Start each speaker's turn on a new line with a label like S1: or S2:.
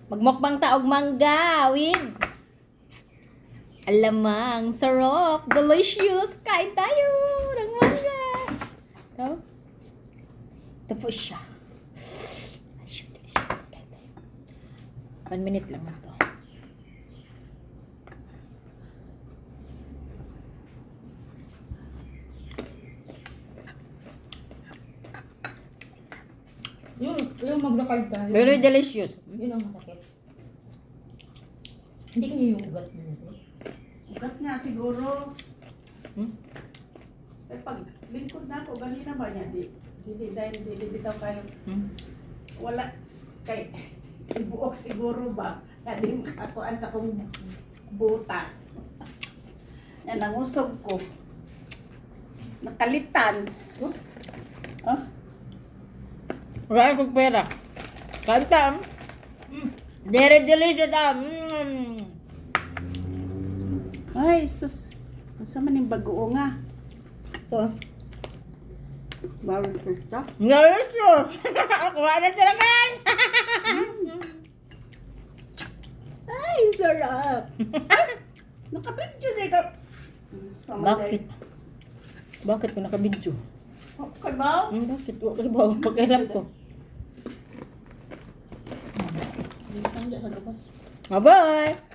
S1: Magmukbang taog mangga with alamang, sarap, delicious. Kain tayo ng mangga. Ito po siya. Delicious. Kain tayo. 1 minute lang na to.
S2: Yung maglakad tayo.
S1: Very delicious.
S2: Yun ang masakit. Hindi ko yung ugat mo nito.
S3: Ugat nga siguro.
S1: Hmm?
S3: Eh pag lingkod na ako, ganina ba niya? Di bitaw kayo.
S1: Hmm?
S3: Wala. Kay, ibuok siguro ba? Hindi makakuan sa kong butas. Yan ang usog ko. Nakalitan. Oh?
S1: Wala akong pera. Kanta. Very delicious.
S3: Ay, sus. Asa man yung bagoong nga?
S1: Ito.
S3: Bawal ko ito.
S1: Delicious. Kuha na sila guys.
S3: Ay, sarap. Nakabidyo dito.
S1: Bakit? Bakit ko nakabidyo?
S3: Okay ba?
S1: Bakit? Okay ba? Pag-alam ko. Bye-bye!